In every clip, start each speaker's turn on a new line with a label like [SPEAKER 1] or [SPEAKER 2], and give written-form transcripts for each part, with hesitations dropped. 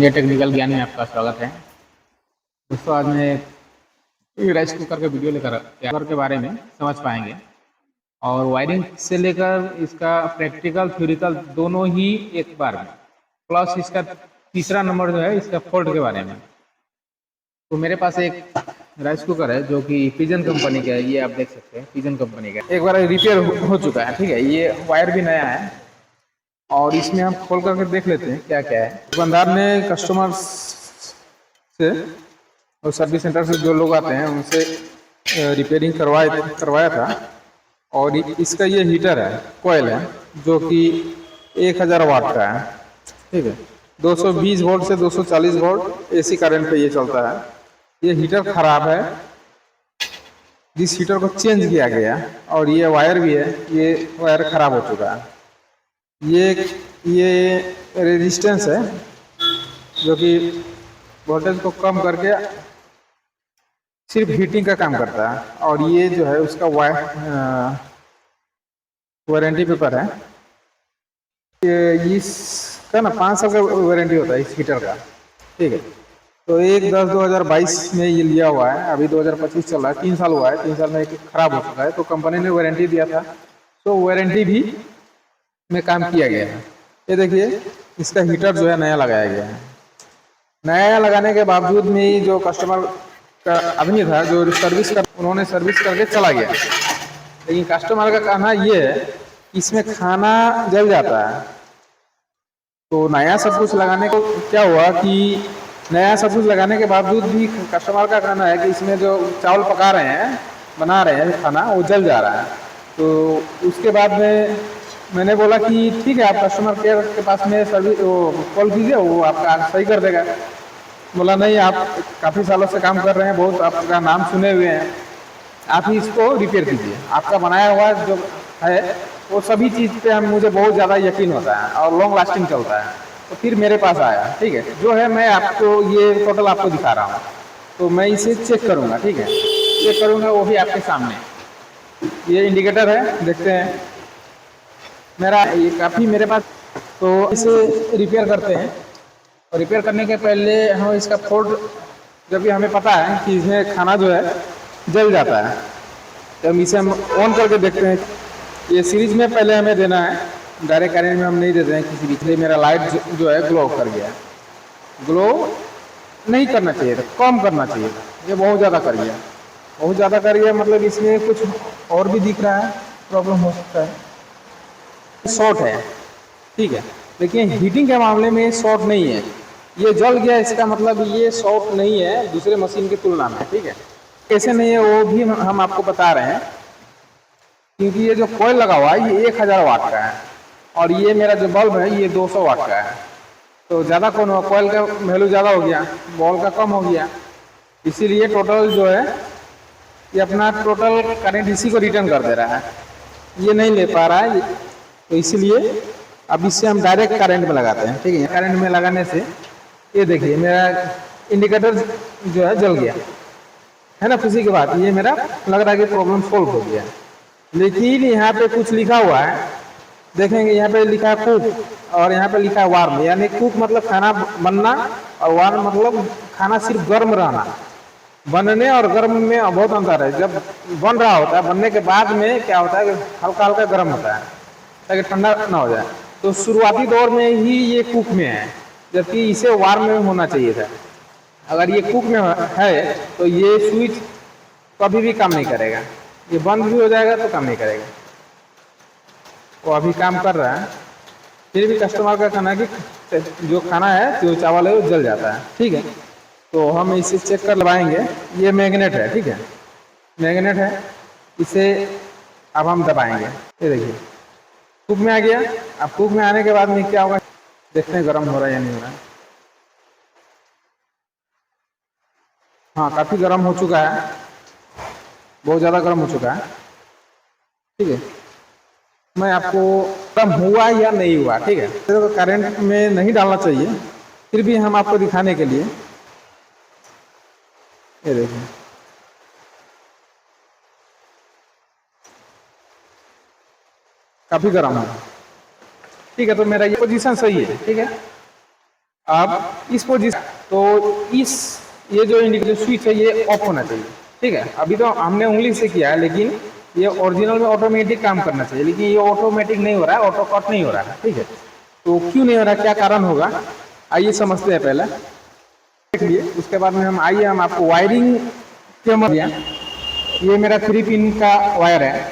[SPEAKER 1] ये टेक्निकल ज्ञान में आपका स्वागत है। दोस्तों, आज मैं राइस कुकर के वीडियो लेकर कुकर के बारे में समझ पाएंगे और वायरिंग से लेकर इसका प्रैक्टिकल थ्योरिकल दोनों ही एक बार में, प्लस इसका तीसरा नंबर जो है इसका फॉल्ट के बारे में। तो मेरे पास एक राइस कुकर है जो कि पिजन कंपनी का है। ये आप देख सकते हैं, पिजन कंपनी का एक बार रिपेयर हो चुका है। ठीक है, ये वायर भी नया है और इसमें हम खोल करके देख लेते हैं क्या क्या है। दुकानदार ने कस्टमर से और सर्विस सेंटर से जो लोग आते हैं उनसे रिपेयरिंग करवाया था। और इसका ये हीटर है, कोयल है, जो कि 1000 वाट का है। ठीक है, 220 वोल्ट से 240 वोल्ट एसी करंट पे ये चलता है। ये हीटर खराब है, जिस हीटर को चेंज किया गया, और ये वायर भी है, ये वायर खराब हो चुका है। ये रेजिस्टेंस है जो कि वोल्टेज को कम करके सिर्फ हीटिंग का काम करता है। और ये जो है उसका वारंटी पेपर है। इसका ना 5 साल का वारंटी होता है इस हीटर का। ठीक है, तो 1/10/2022 में ये लिया हुआ है। अभी 2025 चल रहा है, 3 साल हुआ है। 3 साल में खराब हो चुका है, तो कंपनी ने वारंटी दिया था, तो वारंटी भी में काम किया गया है। ये देखिए, इसका हीटर जो है नया लगाया गया है। नया लगाने के बावजूद में जो कस्टमर का आदमी था जो उन्होंने सर्विस करके चला गया। लेकिन कस्टमर का कहना ये है कि इसमें खाना जल जाता है। तो नया सब कुछ लगाने को क्या हुआ कि नया सब कुछ लगाने के बावजूद भी कस्टमर का कहना है कि इसमें जो चावल पका रहे हैं, बना रहे हैं खाना, वो जल जा रहा है। तो उसके बाद में मैंने बोला कि ठीक है, आप कस्टमर केयर के पास में सर्विस कॉल कीजिए, वो आपका सही कर देगा। बोला नहीं, आप काफ़ी सालों से काम कर रहे हैं, बहुत आपका नाम सुने हुए हैं, आप ही इसको रिपेयर कीजिए। आपका बनाया हुआ जो है वो सभी चीज़ पे मुझे बहुत ज़्यादा यकीन होता है और लॉन्ग लास्टिंग चलता है। तो फिर मेरे पास आया। ठीक है, जो है मैं आपको ये टोटल आपको दिखा रहा हूँ, तो मैं इसे चेक करूँगा। ठीक है, चेक करूँगा, वो भी आपके सामने। ये इंडिकेटर है, देखते हैं मेरा ये काफ़ी मेरे पास। तो इसे रिपेयर करते हैं, और रिपेयर करने के पहले हम इसका फॉल्ट, जब भी हमें पता है कि इसमें खाना जो है जल जाता है, तो हम इसे ऑन करके देखते हैं। ये सीरीज में पहले हमें देना है, डायरेक्ट करेंट में हम नहीं देते हैं किसी भी। इसलिए मेरा लाइट जो है ग्लो कर गया। ग्लो नहीं करना चाहिए था, कम करना चाहिए था। ये बहुत ज़्यादा कर गया, बहुत ज़्यादा कर गया। मतलब इसमें कुछ और भी दिख रहा है, प्रॉब्लम हो सकता है। शॉर्ट है, ठीक है, लेकिन हीटिंग के मामले में शॉर्ट नहीं है। ये जल गया, इसका मतलब ये शॉर्ट नहीं है दूसरे मशीन की तुलना में। ठीक है, कैसे नहीं है वो भी हम आपको बता रहे हैं। क्योंकि ये जो कॉइल लगा हुआ है ये 1000 वाट का है, और ये मेरा जो बल्ब है ये 200 वाट का है। तो ज़्यादा कौन हुआ, कॉइल का वैल्यू ज़्यादा हो गया, बल्ब का कम हो गया। इसीलिए टोटल जो है ये अपना टोटल करंट इसी को रिटर्न कर दे रहा है, ये नहीं ले पा रहा है। तो इसीलिए अब इससे हम डायरेक्ट करंट में लगाते हैं। ठीक है, करंट में लगाने से ये देखिए मेरा इंडिकेटर जो है जल गया है ना। खुशी की बात, ये मेरा लग रहा है कि प्रॉब्लम सोल्व हो गया। लेकिन यहाँ पे कुछ लिखा हुआ है, देखेंगे यहाँ पे लिखा है कुक, और यहाँ पे लिखा है वार्म। यानी कुक मतलब खाना बनना, और वार्म मतलब खाना सिर्फ गर्म रहना। बनने और गर्म में बहुत अंतर है। जब बन रहा होता है, बनने के बाद में क्या होता है कि हल्का हल्का गर्म होता है ताकि ठंडा ना हो जाए। तो शुरुआती दौर में ही ये कुक में है, जबकि इसे वार्म में होना चाहिए था। अगर ये कुक में है तो ये स्विच कभी भी काम नहीं करेगा, ये बंद भी हो जाएगा तो काम नहीं करेगा। वो अभी काम कर रहा है, फिर भी कस्टमर का कहना है कि जो खाना है, जो चावल है, वो जल जाता है। ठीक है, तो हम इसे चेक कर लगाएंगे। ये मैग्नेट है, ठीक है, मैग्नेट है, इसे अब हम दबाएंगे। ये देखिए कुक में आ गया। अब कुक में आने के बाद में क्या होगा, देखते हैं गर्म हो रहा है या नहीं हो रहा है। हाँ, काफ़ी गर्म हो चुका है, बहुत ज़्यादा गर्म हो चुका है। ठीक है, मैं आपको गर्म हुआ या नहीं हुआ, ठीक है, तो करंट में नहीं डालना चाहिए, फिर भी हम आपको दिखाने के लिए। ये देखिए काफ़ी गर्म है। ठीक है, तो मेरा ये पोजीशन सही है। ठीक है, अब इस पोजीशन, तो इस ये जो इंडिकेटर स्विच है ये ऑफ होना चाहिए। ठीक है, अभी तो हमने उंगली से किया है, लेकिन ये ओरिजिनल में ऑटोमेटिक काम करना चाहिए, लेकिन ये ऑटोमेटिक नहीं हो रहा है, ऑटो कट नहीं हो रहा है। ठीक है, तो क्यों नहीं हो रहा, क्या कारण होगा, आइए समझते हैं पहले देख लिए, उसके बाद में हम आइए हम आपको वायरिंग के मध्य। ये मेरा 3 पिन का वायर है,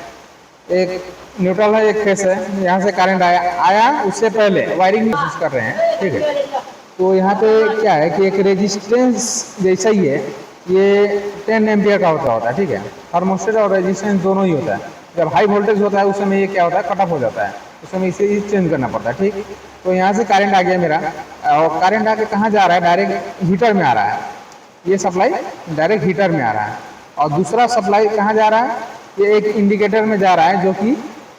[SPEAKER 1] एक न्यूट्रल है, एक फेस है। यहाँ से करंट आया उससे पहले वायरिंग कोशिश कर रहे हैं। ठीक है, तो यहाँ पे क्या है कि एक रेजिस्टेंस जैसा ही है, ये 10 एम्पियर का होता है। ठीक है, थर्मोस्टेट और रेजिस्टेंस दोनों ही होता है। जब हाई वोल्टेज होता है उस समय ये क्या होता है, कट ऑफ हो जाता है, उस समय इसे चेंज करना पड़ता है। ठीक, तो यहाँ से करंट आ गया मेरा, और करंट आके कहाँ जा रहा है, डायरेक्ट हीटर में आ रहा है। ये सप्लाई डायरेक्ट हीटर में आ रहा है, और दूसरा सप्लाई कहाँ जा रहा है, ये एक इंडिकेटर में जा रहा है, जो कि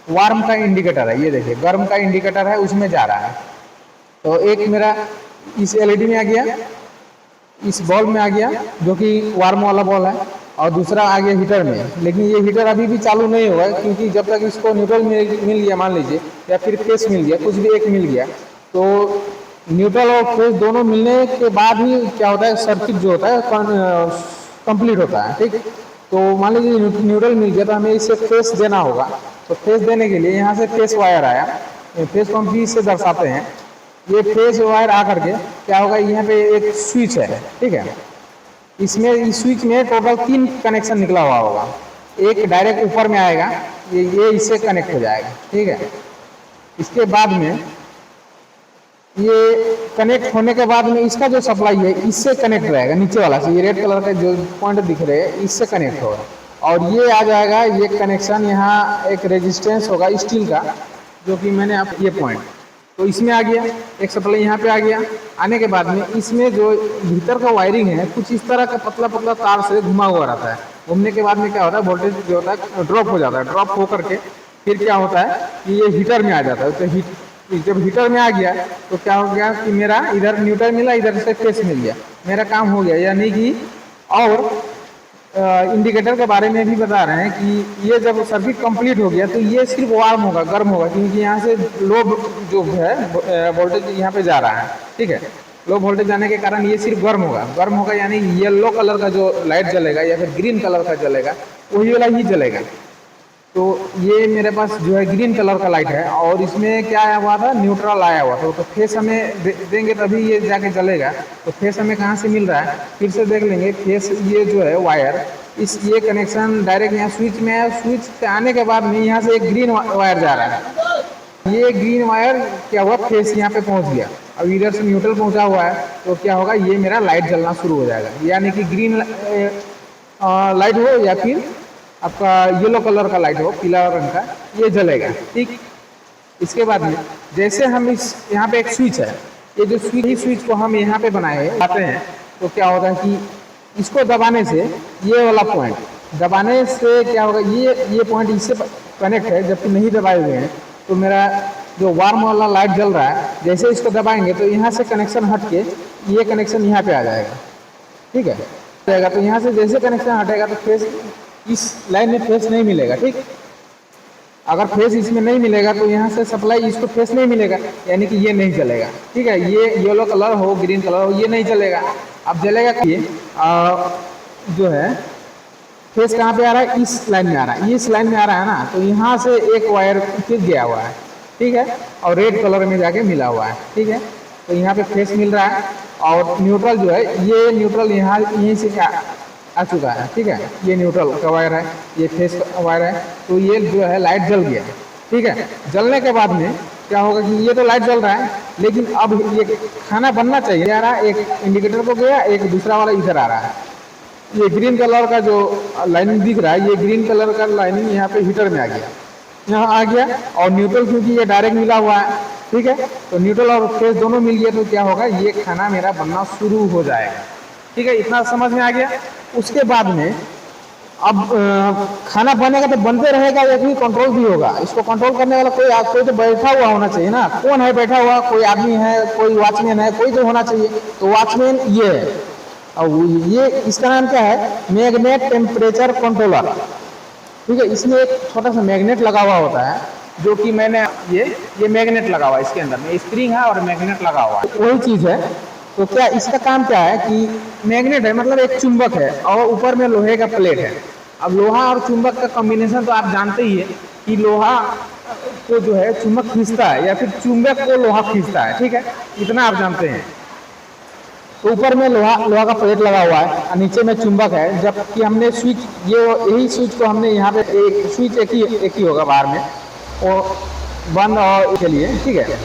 [SPEAKER 1] वार्म का इंडिकेटर है। ये देखिए गर्म का इंडिकेटर है, उसमें जा रहा है। तो एक मेरा इस एलईडी में आ गया, इस बॉल में आ गया जो कि वार्म वाला बॉल है, और दूसरा आ गया हीटर में। लेकिन ये हीटर अभी भी चालू नहीं हुआ है, क्योंकि जब तक इसको न्यूट्रल मिल गया मान लीजिए, या फिर फेस मिल गया, कुछ भी एक मिल गया, तो न्यूट्रल और फेस दोनों मिलने के बाद ही क्या होता है, सर्किट जो होता है कंप्लीट होता है। ठीक, तो मान लीजिए न्यूट्रल मिल गया, तो हमें इसे फेस देना होगा। तो फेस देने के लिए यहाँ से फेस वायर आया, फेस को हम भी इससे दर्शाते हैं। ये फेस वायर आ करके क्या होगा, यहाँ पे एक स्विच है। ठीक है, इसमें इस स्विच में टोटल 3 कनेक्शन निकला हुआ होगा। एक डायरेक्ट ऊपर में आएगा, ये इससे कनेक्ट हो जाएगा। ठीक है, इसके बाद में ये कनेक्ट होने के बाद में इसका जो सप्लाई है इससे कनेक्ट रहेगा, नीचे वाला से, ये रेड कलर का जो पॉइंट दिख रहे हैं इससे कनेक्ट होगा। और ये आ जाएगा, ये कनेक्शन यहाँ एक रेजिस्टेंस होगा स्टील का, जो कि मैंने आप ये पॉइंट, तो इसमें आ गया एक सप्लाई, यहाँ पे आ गया। आने के बाद में इसमें जो भीतर का वायरिंग है कुछ इस तरह का पतला पतला तार से घुमा हुआ रहता है। घूमने के बाद में क्या होता है, वोल्टेज जो होता है ड्रॉप हो जाता है। ड्रॉप हो करके फिर क्या होता है कि ये हीटर में आ जाता है। तो जब हीटर में आ गया तो क्या हो गया कि मेरा इधर न्यूट्रल मिला, इधर से फेस मिल गया, मेरा काम हो गया। यानी कि और इंडिकेटर के बारे में भी बता रहे हैं कि ये जब सर्किट कंप्लीट हो गया तो ये सिर्फ वार्म होगा, गर्म होगा, क्योंकि यहाँ से लो जो है वोल्टेज यहाँ पे जा रहा है। ठीक है, लो वोल्टेज जाने के कारण ये सिर्फ गर्म होगा। गर्म होगा यानी येलो कलर का जो लाइट जलेगा या फिर ग्रीन कलर का जलेगा, वही वाला ही जलेगा। तो ये मेरे पास जो है ग्रीन कलर का लाइट है, और इसमें क्या आया हुआ था, न्यूट्रल आया हुआ था। तो फेस हमें देंगे तभी ये जाके जलेगा। तो फेस हमें कहाँ से मिल रहा है, फिर से देख लेंगे। फेस ये जो है वायर, ये कनेक्शन डायरेक्ट यहाँ स्विच में है। स्विच से आने के बाद में यहाँ से एक ग्रीन वायर जा रहा है। ये ग्रीन वायर क्या हुआ, फेस यहाँ पे पहुँच गया। अब इधर से न्यूट्रल पहुँचा हुआ है, तो क्या होगा, ये मेरा लाइट जलना शुरू हो जाएगा। यानी कि ग्रीन लाइट हो या फिर आपका येलो कलर का लाइट हो, पीला रंग का, ये जलेगा। ठीक, इसके बाद में जैसे हम इस यहाँ पे एक स्विच है, ये जो स्विच को हम यहाँ पे बनाए आते हैं, तो क्या होता है कि इसको दबाने से ये वाला पॉइंट दबाने से क्या होगा, ये पॉइंट इससे कनेक्ट है, जबकि नहीं दबाए हुए हैं। तो मेरा जो वार्म वाला लाइट जल रहा है, जैसे इसको दबाएंगे तो यहाँ से कनेक्शन हट के ये कनेक्शन यहाँ पे आ जाएगा। ठीक है, जाएगा तो यहाँ से जैसे कनेक्शन हटेगा तो फेस इस लाइन में फेस नहीं मिलेगा। ठीक, अगर फेस इसमें नहीं मिलेगा तो यहाँ से सप्लाई इसको फेस नहीं मिलेगा, यानी कि ये नहीं चलेगा। ठीक है, ये येलो कलर हो, ग्रीन कलर हो, ये नहीं चलेगा। अब चलेगा कि जो है फेस कहाँ पे आ रहा है, इस लाइन में आ रहा है, इस लाइन में आ रहा है ना, तो यहाँ से एक वायर फिर गया हुआ है। ठीक है, और रेड कलर में जाके मिला हुआ है। ठीक है, तो यहाँ पे फेस मिल रहा है, और न्यूट्रल जो है, ये न्यूट्रल यहाँ यहीं से आ चुका है। ठीक है, ये न्यूट्रल का वायर है, ये फेस का वायर है। तो ये जो है लाइट जल गया। ठीक है, जलने के बाद में क्या होगा कि ये तो लाइट जल रहा है, लेकिन अब ये खाना बनना चाहिए। आ रहा है, एक इंडिकेटर को गया, एक दूसरा वाला इधर आ रहा है। ये ग्रीन कलर का जो लाइनिंग दिख रहा है, ये ग्रीन कलर का लाइनिंग यहाँ पे हीटर में आ गया, यहाँ आ गया। और न्यूट्रल क्योंकि ये डायरेक्ट मिला हुआ है, ठीक है, तो न्यूट्रल और फेस दोनों मिल गया, तो क्या होगा, ये खाना मेरा बनना शुरू हो जाएगा। ठीक है, इतना समझ में आ गया। उसके बाद में अब खाना बनेगा तो बनते रहेगा, या फिर कंट्रोल भी होगा। इसको कंट्रोल करने वाला कोई तो बैठा हुआ होना चाहिए ना। कौन है बैठा हुआ, कोई आदमी है, कोई वॉचमैन है, कोई तो होना चाहिए। तो वॉचमैन ये है, और ये इसका नाम क्या है, मैग्नेट टेम्परेचर कंट्रोलर। ठीक है, इसमें एक छोटा सा मैग्नेट लगा हुआ होता है, जो कि मैंने ये मैग्नेट लगा हुआ है, इसके अंदर में स्प्रिंग है और मैग्नेट लगा हुआ है। वही चीज़ है तो क्या इसका काम क्या है कि मैग्नेट है, मतलब एक चुंबक है और ऊपर में लोहे का प्लेट है। अब लोहा और चुंबक का कॉम्बिनेशन तो आप जानते ही है कि लोहा को जो है चुंबक खींचता है या फिर चुंबक को लोहा खींचता है, ठीक है, इतना आप जानते हैं। तो ऊपर में लोहा लोहा का प्लेट लगा हुआ है और नीचे में चुंबक है। जबकि हमने स्विच, ये यही स्विच को हमने यहाँ पे एक स्विच एक ही होगा बाहर में, और बंद और के लिए, ठीक है।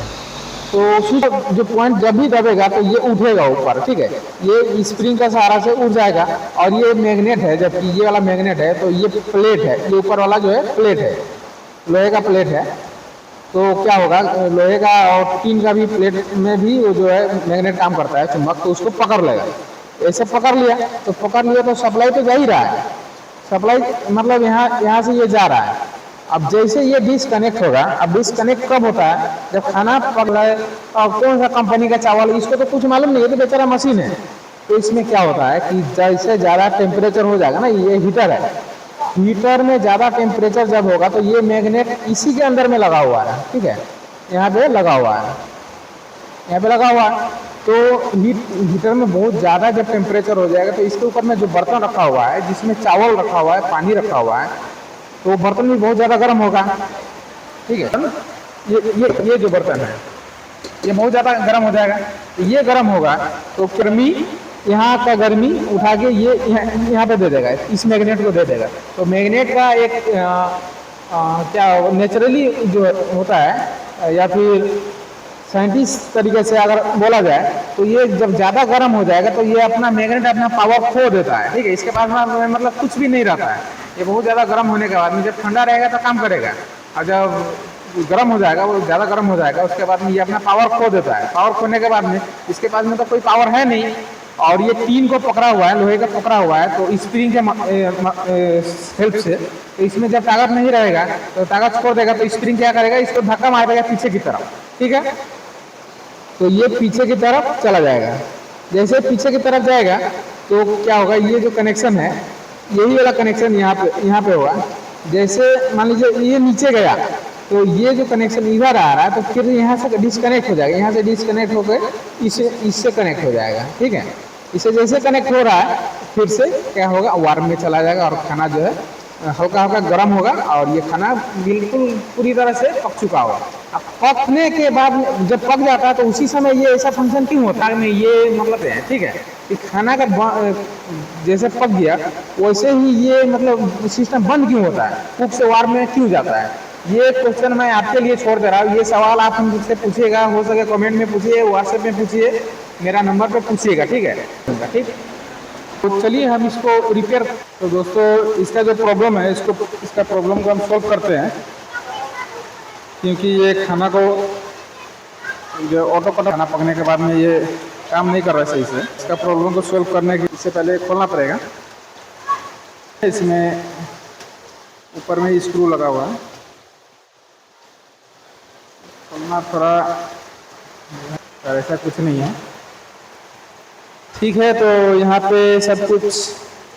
[SPEAKER 1] तो स्विच जो पॉइंट जब भी दबेगा तो ये उठेगा ऊपर, ठीक है, ये स्प्रिंग का सहारा से उठ जाएगा। और ये मैग्नेट है, जबकि ये वाला मैग्नेट है, तो ये प्लेट है, ये ऊपर वाला जो है प्लेट है, लोहे का प्लेट है। तो क्या होगा, लोहे का और टीन का भी प्लेट में भी वो जो है मैग्नेट काम करता है, चुंबक, तो उसको पकड़ लेगा। ऐसे पकड़ लिया तो सप्लाई तो जा ही रहा है, सप्लाई मतलब यहाँ से ये जा रहा है। अब जैसे ये डिसकनेक्ट होगा, अब डिसकनेक्ट कब होता है, जब खाना पक रहा है और कौन सा कंपनी का चावल, इसको तो कुछ मालूम नहीं है, तो बेचारा मशीन है। तो इसमें क्या होता है कि जैसे ज़्यादा टेम्परेचर हो जाएगा ना, ये हीटर है, हीटर में ज़्यादा टेम्परेचर जब होगा तो ये मैग्नेट इसी के अंदर में लगा हुआ है, ठीक है, यहाँ पे लगा हुआ है, यहाँ पे लगा हुआ है। तो हीटर में बहुत ज़्यादा जब टेम्परेचर हो जाएगा तो इसके ऊपर में जो बर्तन रखा हुआ है, जिसमें चावल रखा हुआ है, पानी रखा हुआ है, तो बर्तन भी बहुत ज़्यादा गर्म होगा, ठीक है। ये जो बर्तन है ये बहुत ज़्यादा गर्म हो जाएगा। ये गर्म होगा तो गर्मी, यहाँ का गर्मी उठा के ये यहाँ पे दे देगा, इस मैग्नेट को दे देगा। तो मैग्नेट का एक क्या नेचुरली जो होता है, या फिर साइंटिस्ट तरीके से अगर बोला जाए, तो ये जब ज़्यादा गर्म हो जाएगा तो ये अपना मैग्नेट अपना पावर खो देता है, ठीक है। इसके पास में मतलब कुछ भी नहीं रहता है। ये बहुत ज़्यादा गर्म होने के बाद में, जब ठंडा रहेगा तो काम करेगा, और जब गर्म हो जाएगा, वो ज़्यादा गर्म हो जाएगा, उसके बाद में ये अपना पावर खो देता है। पावर खोने के बाद में इसके पास में तो कोई पावर है नहीं, और ये टीन को पकड़ा हुआ है, लोहे का पकड़ा हुआ है, तो स्प्रिंग के हेल्प से, तो इसमें जब ताकत नहीं रहेगा तो ताकत छोड़ देगा, तो स्प्रिंग क्या करेगा, इसको धक्का मार देगा पीछे की तरफ, ठीक है। तो ये पीछे की तरफ चला जाएगा। जैसे पीछे की तरफ जाएगा तो क्या होगा, ये जो कनेक्शन है, यही वाला कनेक्शन यहाँ पे होगा। जैसे मान लीजिए ये नीचे गया तो ये जो कनेक्शन इधर आ रहा है, तो फिर यहाँ से डिस्कनेक्ट हो जाएगा, यहाँ से डिस्कनेक्ट होकर इससे कनेक्ट हो जाएगा, ठीक है। इससे जैसे कनेक्ट हो रहा है फिर से क्या होगा, वार्म में चला जाएगा और खाना जो है हल्का हल्का गर्म होगा, और ये खाना बिल्कुल पूरी तरह से पक चुका होगा। अब पकने के बाद जब पक जाता है तो उसी समय ये ऐसा फंक्शन क्यों होता है, ये मतलब है, ठीक है, कि खाना का जैसे पक गया वैसे ही ये मतलब सिस्टम बंद क्यों होता है, कुक से वार्म में क्यों जाता है। ये क्वेश्चन मैं आपके लिए छोड़ दे रहा हूँ। ये सवाल आप मुझसे पूछिएगा, हो सके कमेंट में पूछिए, व्हाट्सएप में पूछिए, मेरा नंबर पे पूछिएगा, ठीक है, ठीक। तो चलिए हम इसको रिपेयर, तो दोस्तों इसका जो प्रॉब्लम है, इसका प्रॉब्लम को हम सॉल्व करते हैं। क्योंकि ये खाना को जो ऑटो कट खाना पकने के बाद में ये काम नहीं कर रहा है सही से, इसका प्रॉब्लम को सॉल्व करने के इससे पहले खोलना पड़ेगा। इसमें ऊपर में स्क्रू लगा हुआ है, खोलना थोड़ा ऐसा कुछ नहीं है, ठीक है। तो यहाँ पे सब कुछ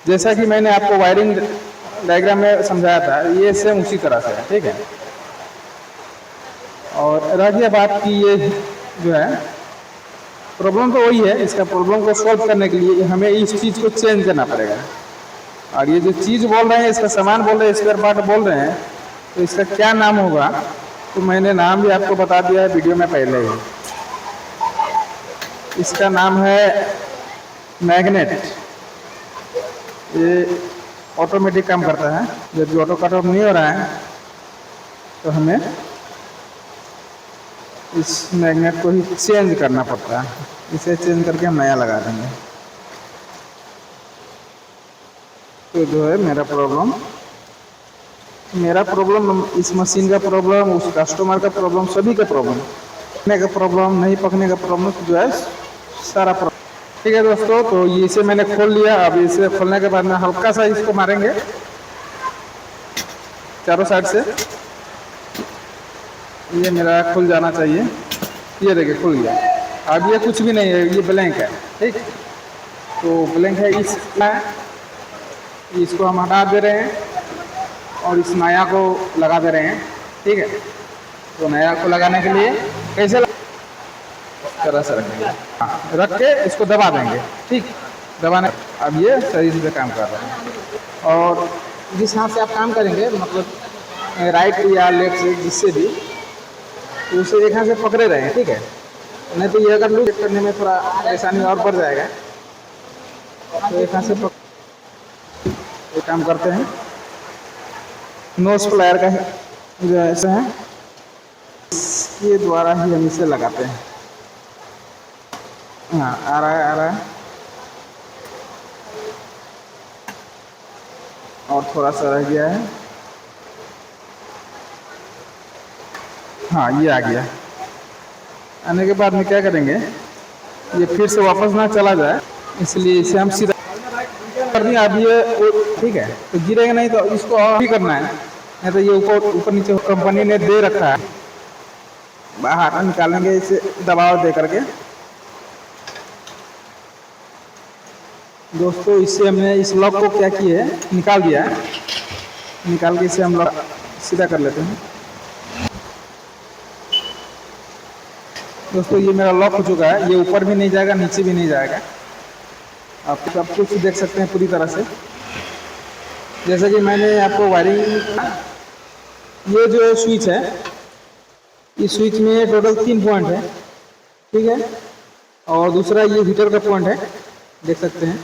[SPEAKER 1] जैसा कि मैंने आपको वायरिंग डायग्राम में समझाया था, ये सेम उसी तरह से है, ठीक है। और रह गया बात कि ये जो है प्रॉब्लम तो वही है, इसका प्रॉब्लम को सॉल्व करने के लिए हमें इस चीज़ को चेंज करना पड़ेगा। और ये जो चीज़ बोल रहे हैं, इसका सामान बोल रहे हैं, स्पेयर पार्ट बोल रहे हैं, तो इसका क्या नाम होगा, तो मैंने नाम भी आपको बता दिया है वीडियो में पहले ही। इसका नाम है मैग्नेट। ये ऑटोमेटिक काम करता है, जब भी ऑटो कट ऑफ नहीं हो रहा है तो हमें इस मैग्नेट को ही चेंज करना पड़ता है। इसे चेंज करके हम नया लगा देंगे। तो जो है मेरा प्रॉब्लम, इस मशीन का प्रॉब्लम, उस कस्टमर का प्रॉब्लम, सभी का प्रॉब्लम, पकने का प्रॉब्लम, नहीं पकने का प्रॉब्लम, जो है सारा प्रॉब्लम, ठीक है दोस्तों। तो ये इसे मैंने खोल लिया। अब इसे खोलने के बाद में हल्का सा इसको मारेंगे चारों साइड से, ये मेरा खुल जाना चाहिए। ये देखिए खुल गया। अब ये कुछ भी नहीं है, ये ब्लैंक है, ठीक। तो ब्लैंक है, इसको हम हटा दे रहे हैं और इस नया को लगा दे रहे हैं, ठीक है। तो नया को लगाने के लिए कैसे तरह से रखेंगे, हाँ, रख के इसको दबा देंगे। ठीक, दबाने अब ये सही से काम कर रहा है। और जिस हाथ से आप काम करेंगे, मतलब राइट या लेफ्ट से, जिससे भी, तो उसे एक हाथ से पकड़े रहें। ठीक है, नहीं तो ये अगर लूज करने में थोड़ा परेशानी और बढ़ जाएगा। तो एक हाथ से ये काम करते हैं। नोज प्लायर का जो ऐसा है, इसके द्वारा ही हम इसे लगाते हैं। हाँ, आ रहा है, आ रहा है, और थोड़ा सा रह गया है। हाँ, ये आ गया। आने के बाद में क्या करेंगे, ये फिर से वापस ना चला जाए, इसलिए इसे हम सीधा कर दिया। अब ये ठीक है, तो गिरेगा नहीं, तो इसको और भी करना है, नहीं तो ये ऊपर ऊपर नीचे कंपनी ने दे रखा है। बाहर निकालेंगे इसे दबाव दे करके। दोस्तों, इससे हमने इस लॉक को क्या किया है, निकाल दिया है। निकाल के इसे हम लॉक सीधा कर लेते हैं। दोस्तों, ये मेरा लॉक हो चुका है। ये ऊपर भी नहीं जाएगा, नीचे भी नहीं जाएगा। आप सब कुछ देख सकते हैं पूरी तरह से। जैसे कि मैंने आपको वायरिंग, ये जो स्विच है, इस स्विच में टोटल 3 पॉइंट है। ठीक है, और दूसरा ये हीटर का पॉइंट है, देख सकते हैं।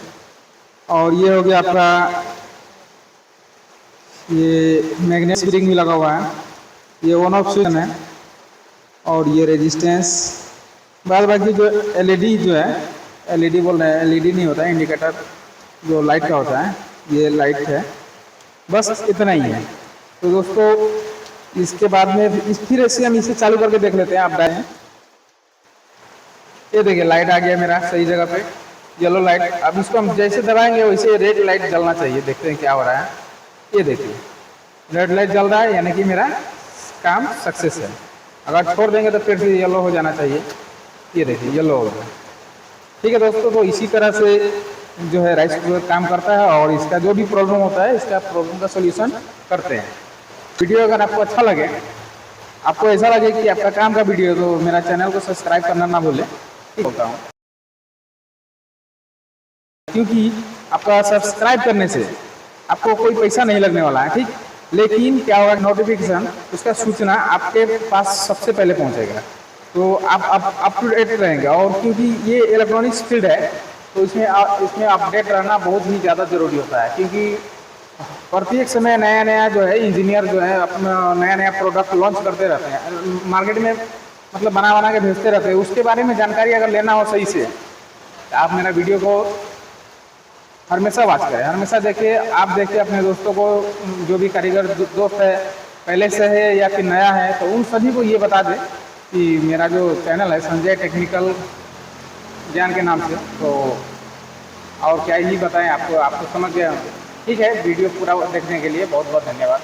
[SPEAKER 1] और ये हो गया आपका, ये मैग्नेट स्प्रिंग भी लगा हुआ है। ये ऑन ऑफ स्विच है। और ये रेजिस्टेंस, बाद बाकी जो एलईडी जो है, एलईडी बोल रहे हैं, एलईडी नहीं होता है, इंडिकेटर जो लाइट का होता है, ये लाइट है। बस इतना ही है। तो दोस्तों, इसके बाद में फिर से हम इसे चालू करके देख लेते हैं। आप डालें, ये देखिए लाइट आ गया मेरा सही जगह पे, येलो लाइट। अब इसको हम जैसे दबाएंगे वैसे रेड लाइट जलना चाहिए। देखते हैं क्या हो रहा है। ये देखिए रेड लाइट जल रहा है, यानी कि मेरा काम सक्सेस है। अगर छोड़ देंगे तो फिर से येलो हो जाना चाहिए। ये देखिए येलो हो गया। ठीक है दोस्तों, तो इसी तरह से जो है राइस कुकर काम करता है, और इसका जो भी प्रॉब्लम होता है, इसका प्रॉब्लम का सोल्यूशन करते हैं। वीडियो अगर आपको अच्छा लगे, आपको ऐसा लगे कि आपका काम का वीडियो, तो मेरा चैनल को सब्सक्राइब करना ना भूलें। ठीक होता हूँ, क्योंकि आपका सब्सक्राइब करने से आपको कोई पैसा नहीं लगने वाला है। ठीक, लेकिन क्या होगा, नोटिफिकेशन, उसका सूचना आपके पास सबसे पहले पहुंचेगा। तो आप अप टू डेट रहेंगे। और क्योंकि ये इलेक्ट्रॉनिक्स फील्ड है, तो इसमें अपडेट रहना बहुत ही ज़्यादा ज़रूरी होता है। क्योंकि प्रत्येक समय नया नया जो है इंजीनियर जो है अपना नया नया प्रोडक्ट लॉन्च करते रहते हैं, मार्केट में मतलब बना के भेजते रहते हैं। उसके बारे में जानकारी अगर लेना हो सही से, तो आप मेरा वीडियो को हमेशा वॉच करें, हमेशा देखिए। आप देखिए अपने दोस्तों को, जो भी कारीगर दोस्त है, पहले से है या फिर नया है, तो उन सभी को ये बता दें कि मेरा जो चैनल है संजय टेक्निकल ज्ञान के नाम से। तो और क्या ही बताएं आपको, आपको समझ गया। ठीक है, वीडियो पूरा देखने के लिए बहुत बहुत धन्यवाद।